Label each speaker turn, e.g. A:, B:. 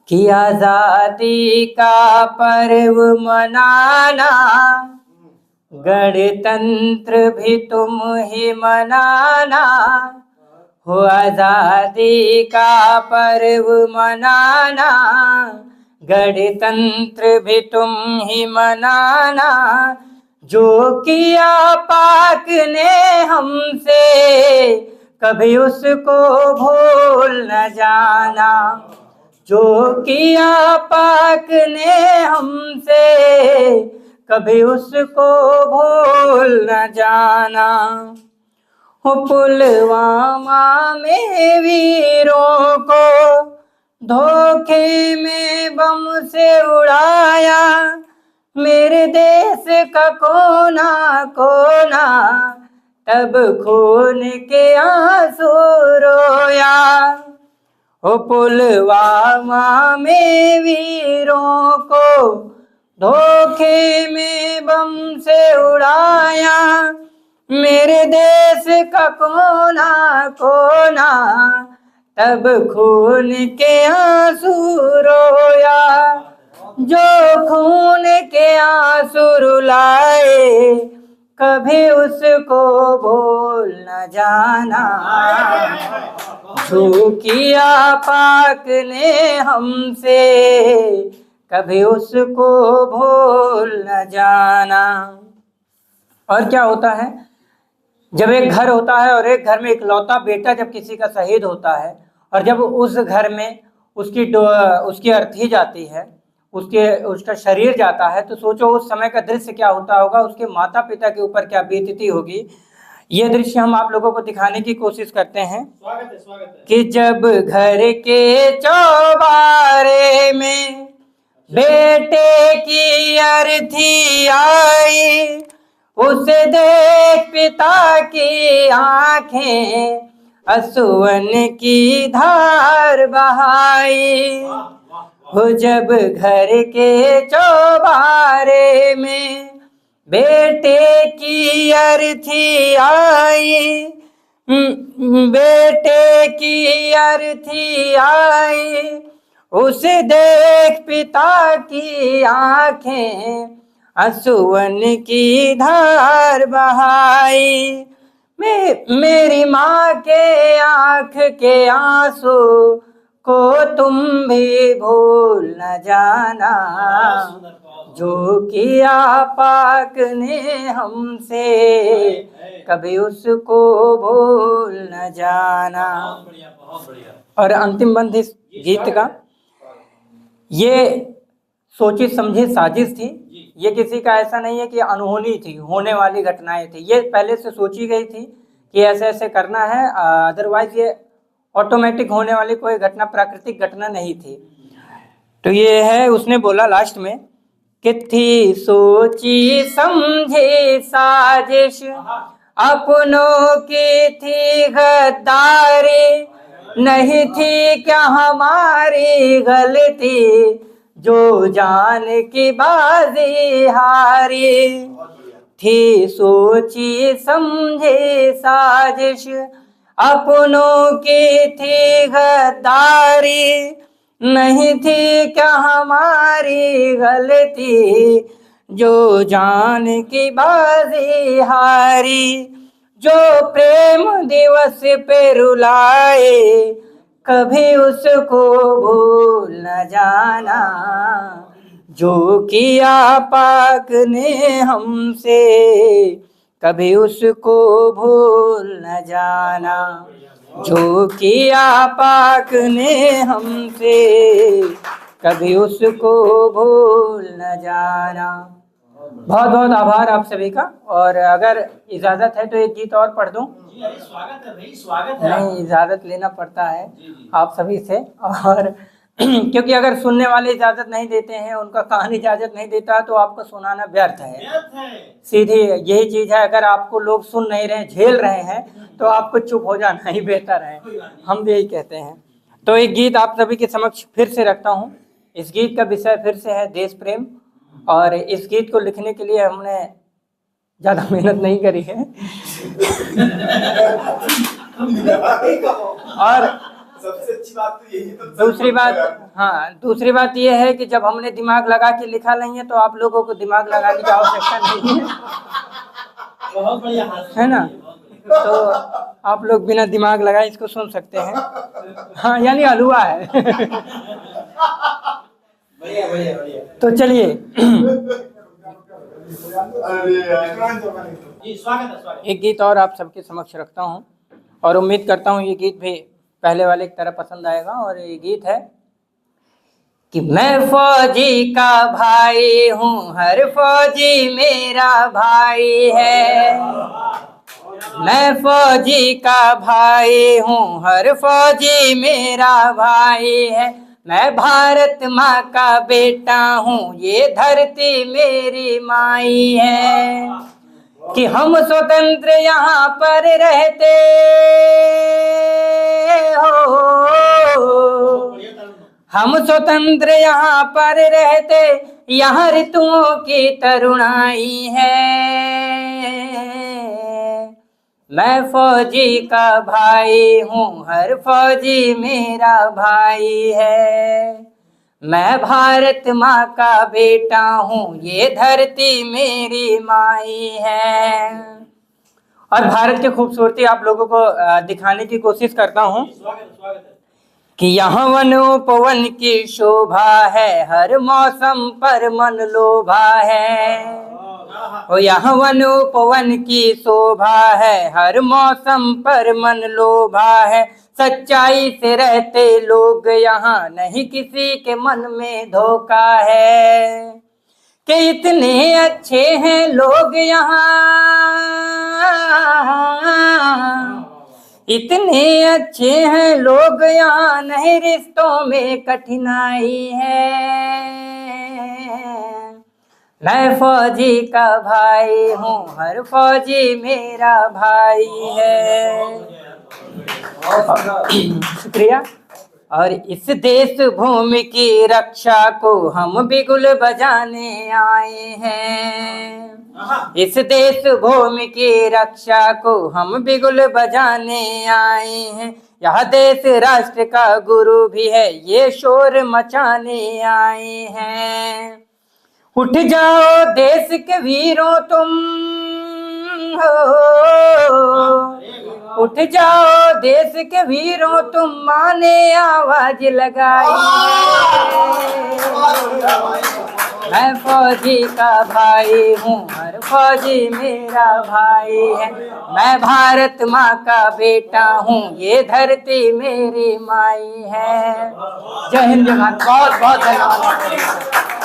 A: कि आजादी का पर्व मनाना, गणतंत्र भी तुम ही मनाना। हो आजादी का पर्व मनाना, गणतंत्र भी तुम ही मनाना। जो किया पाक ने हमसे, कभी उसको भूल न जाना। जो किया पाक ने हमसे, कभी उसको भूल न जाना। हो पुलवामा में वीरों को धोखे में बम से उड़ाया, मेरे देश का कोना कोना तब खून के आंसू रोया। हो पुलवामा में वीरों को धोखे में बम से उड़ाया, मेरे देश का कोना कोना तब खून के आंसू रोया। जो खून के आंसू रुलाए, कभी उसको भूल न जाना। जो किया पाक ने हमसे, कभी उसको भूल न जाना। और क्या होता है, जब एक घर होता है और एक घर में इकलौता बेटा जब किसी का शहीद होता है, और जब उस घर में उसकी अर्थी जाती है, उसका शरीर जाता है, तो सोचो उस समय का दृश्य क्या होता होगा, उसके माता पिता के ऊपर क्या बीतती होगी। ये दृश्य हम आप लोगों को दिखाने की कोशिश करते हैं। स्वागत है। कि जब घर के चौबारे में बेटे की अर्थी आई, उसे देख पिता की आंखें अश्रुन की धार बहाई। हो जब घर के चौबारे में बेटे की अर्थी आई, बेटे की अर्थी आई, उसे देख पिता की आंखें अश्रुन की धार बहाई। मेरी माँ के आँख के आंसू को तुम भी भूल न जाना। जो किया पाक ने हमसे, कभी उसको भूल न जाना। और अंतिम बंद इस गीत का, ये सोची समझी साजिश थी। ये किसी का ऐसा नहीं है कि अनहोनी थी, होने वाली घटनाएं थी। ये पहले से सोची गई थी कि ऐसे ऐसे करना है, अदरवाइज ये ऑटोमेटिक होने वाली कोई घटना, प्राकृतिक घटना नहीं थी। तो ये है, उसने बोला लास्ट में कि थी सोची समझी साजिश, अपनों की थी गद्दारी, नहीं थी क्या हमारी गलती, जो जान की बाजी हारी। थी सोची समझी साजिश, अपनों की थी गद्दारी, नहीं थी क्या हमारी गलती, जो जान की बाजी हारी। जो प्रेम दिवस पे रुलाए, कभी उसको भूल न जाना। जो किया पाक ने हमसे, कभी उसको भूल न जाना। जो किया पाक ने हमसे, कभी उसको भूल न जाना। बहुत बहुत आभार आप सभी का। और अगर इजाज़त है तो एक गीत और पढ़ दूं।
B: स्वागत है भाई, स्वागत है।
A: नहीं, इजाज़त लेना पड़ता है आप सभी से। और क्योंकि अगर सुनने वाले इजाज़त नहीं देते हैं, उनका कान इजाज़त नहीं देता, तो आपको सुनाना व्यर्थ है। सीधी यही चीज़ है, अगर आपको लोग सुन नहीं रहे, झेल रहे हैं, तो आपको चुप हो जाना ही बेहतर है। हम भी यही कहते हैं। तो एक गीत आप सभी के समक्ष फिर से रखता हूँ। इस गीत का विषय फिर से है देश प्रेम। और इस गीत को लिखने के लिए हमने ज़्यादा मेहनत नहीं करी है। और
C: सबसे अच्छी बात तो यही तो
A: दूसरी बात, हाँ दूसरी बात ये है कि जब हमने दिमाग लगा के लिखा नहीं है तो आप लोगों को दिमाग लगाने की आवश्यकता नहीं है,
B: बहुत बढ़िया हाथ
A: है ना। तो आप लोग बिना दिमाग लगाए इसको सुन सकते हैं। हाँ यानी हलवा है।
B: बढ़िया बढ़िया बढ़िया।
A: तो चलिए
C: अरे यार
B: जी स्वागत है स्वागत।
A: एक गीत और आप सबके समक्ष रखता हूँ और उम्मीद करता हूँ ये गीत भी पहले वाले की तरह पसंद आएगा। और ये गीत है कि मैं फौजी का भाई हूँ, हर फौजी मेरा भाई है। मैं फौजी का भाई हूँ, हर फौजी मेरा भाई है। मैं भारत माँ का बेटा हूँ, ये धरती मेरी माई है। कि हम स्वतंत्र यहाँ पर रहते हो, हम स्वतंत्र यहाँ पर रहते, यहाँ ऋतुओं की तरुणाई है। मैं फौजी का भाई हूँ, हर फौजी मेरा भाई है। मैं भारत माँ का बेटा हूँ, ये धरती मेरी माई है। और भारत की खूबसूरती आप लोगों को दिखाने की कोशिश करता हूँ
B: स्वागत है।
A: कि यहाँ वन उपवन की शोभा है, हर मौसम पर मन लोभा है। ओ यहाँ वन उपवन की शोभा है, हर मौसम पर मन लोभा है। सच्चाई से रहते लोग यहाँ, नहीं किसी के मन में धोखा है। कि इतने अच्छे हैं लोग यहाँ, इतने अच्छे हैं लोग यहाँ, नहीं रिश्तों में कठिनाई है। मैं फौजी का भाई हूँ, हर फौजी मेरा भाई है। शुक्रिया। और इस देश भूमि की रक्षा को हम बिगुल बजाने आए हैं। इस देश भूमि की रक्षा को हम बिगुल बजाने आए हैं। यह देश राष्ट्र का गुरु भी है, ये शोर मचाने आए हैं। उठ जाओ देश के वीरों तुम हो, उठ जाओ देश के वीरों तुम, माँ ने आवाज लगाई है। मैं फौजी का भाई हूँ, हर फौजी मेरा भाई है। मैं भारत माँ का बेटा हूँ, ये धरती मेरी माई है। जय हिंद, जय भारत। बहुत बहुत धन्यवाद।